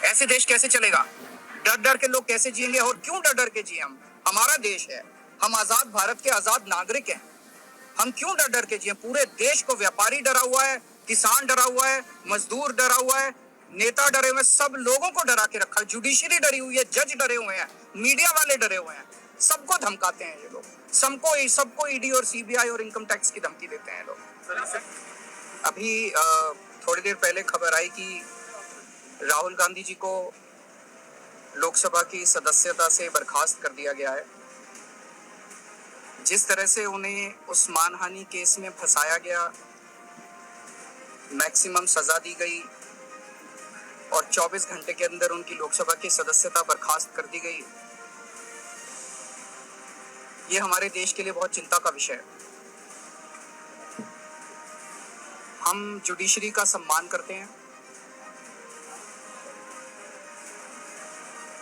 ऐसे देश कैसे चलेगा? डर डर के लोग कैसे जिएंगे और क्यों डर डर के जिए हम? हमारा देश है, हम आजाद भारत के आजाद नागरिक हैं। हम क्यों डर डर के जिए? पूरे देश को व्यापारी डरा हुआ है, किसान डरा हुआ है, मजदूर डरा हुआ है, नेता डरे हुए, सब लोगों को डरा के रखा है। जुडिशरी डरी हुई है, जज डरे हुए हैं, मीडिया वाले डरे हुए हैं, सबको धमकाते हैं ये लोग। सबको ईडी और सीबीआई और इनकम टैक्स की धमकी देते हैं लोग। अभी थोड़ी देर पहले खबर आई कि राहुल गांधी जी को लोकसभा की सदस्यता से बर्खास्त कर दिया गया है। जिस तरह से उन्हें उस मानहानि केस में फंसाया गया, मैक्सिमम सजा दी गई और 24 घंटे के अंदर उनकी लोकसभा की सदस्यता बर्खास्त कर दी गई, ये हमारे देश के लिए बहुत चिंता का विषय है। हम जुडिशरी का सम्मान करते हैं,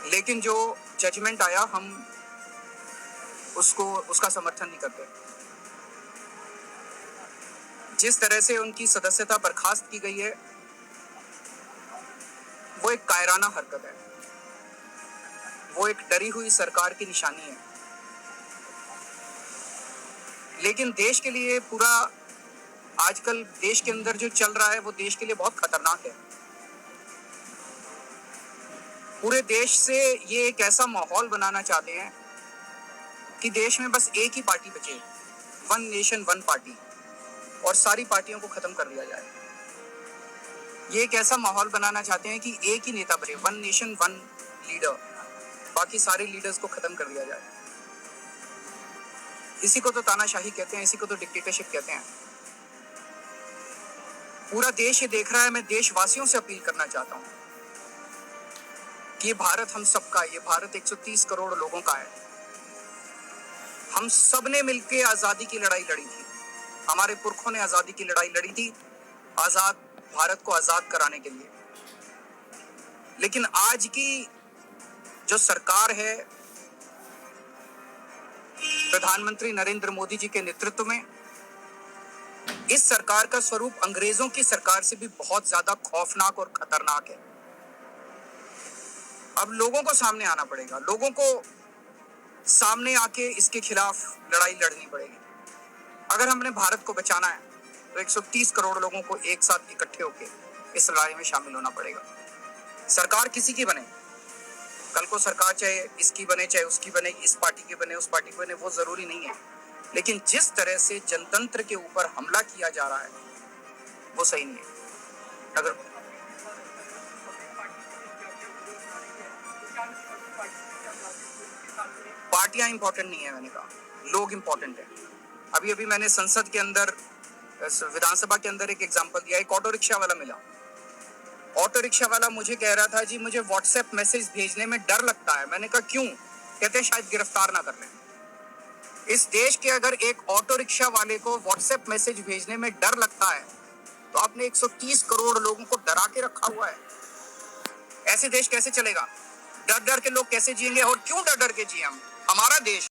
लेकिन जो जजमेंट आया हम उसका समर्थन नहीं करते। जिस तरह से उनकी सदस्यता बर्खास्त की गई है वो एक कायराना हरकत है, वो एक डरी हुई सरकार की निशानी है। लेकिन देश के लिए पूरा आजकल देश के अंदर जो चल रहा है वो देश के लिए बहुत खतरनाक है। पूरे देश से ये एक ऐसा माहौल बनाना चाहते हैं कि देश में बस एक ही पार्टी बचे, वन नेशन वन पार्टी, और सारी पार्टियों को खत्म कर दिया जाए। ये एक ऐसा माहौल बनाना चाहते हैं कि एक ही नेता बने, वन नेशन वन लीडर, बाकी सारे लीडर्स को खत्म कर दिया जाए। इसी को तो तानाशाही कहते हैं, इसी को तो डिक्टेटरशिप कहते हैं। पूरा देश ये देख रहा है। मैं देशवासियों से अपील करना चाहता हूं कि ये भारत हम सबका है, ये भारत 130 करोड़ लोगों का है। हम सब ने मिलकर आजादी की लड़ाई लड़ी थी, हमारे पुरखों ने आजादी की लड़ाई लड़ी थी, आजाद भारत को आजाद कराने के लिए। लेकिन आज की जो सरकार है प्रधानमंत्री नरेंद्र मोदी जी के नेतृत्व में, इस सरकार का स्वरूप अंग्रेजों की सरकार से भी बहुत ज्यादा खौफनाक और खतरनाक है। अब लोगों को सामने आना पड़ेगा, लोगों को सामने आके इसके खिलाफ लड़ाई लड़नी पड़ेगी। अगर हमने भारत को बचाना है तो 130 करोड़ लोगों को एक साथ इकट्ठे होकर इस लड़ाई में शामिल होना पड़ेगा। सरकार किसी की बने, कल को सरकार चाहे इसकी बने, चाहे उसकी बने, इस पार्टी की बने, उस पार्टी की बने, वो जरूरी नहीं है। लेकिन जिस तरह से जनतंत्र के ऊपर हमला किया जा रहा है वो सही नहीं है। अगर पार्टियां इंपॉर्टेंट नहीं है, मैंने कहा लोग इंपॉर्टेंट है। अभी अभी मैंने संसद के अंदर, विधानसभा के अंदर एक एग्जांपल दिया। एक ऑटो रिक्शा वाला मिला, ऑटो रिक्शा वाला मुझे कह रहा था जी मुझे व्हाट्सएप मैसेज भेजने में डर लगता है। मैंने कहा क्यों? कहते शायद गिरफ्तार ना कर लें। इस देश के अगर एक ऑटो रिक्शा वाले को व्हाट्सएप मैसेज भेजने में डर लगता है तो आपने 130 करोड़ लोगों को डरा के रखा हुआ है। ऐसे देश कैसे चलेगा? डर डर के लोग कैसे जिएंगे और क्यों डर डर के जिए हम? हमारा देश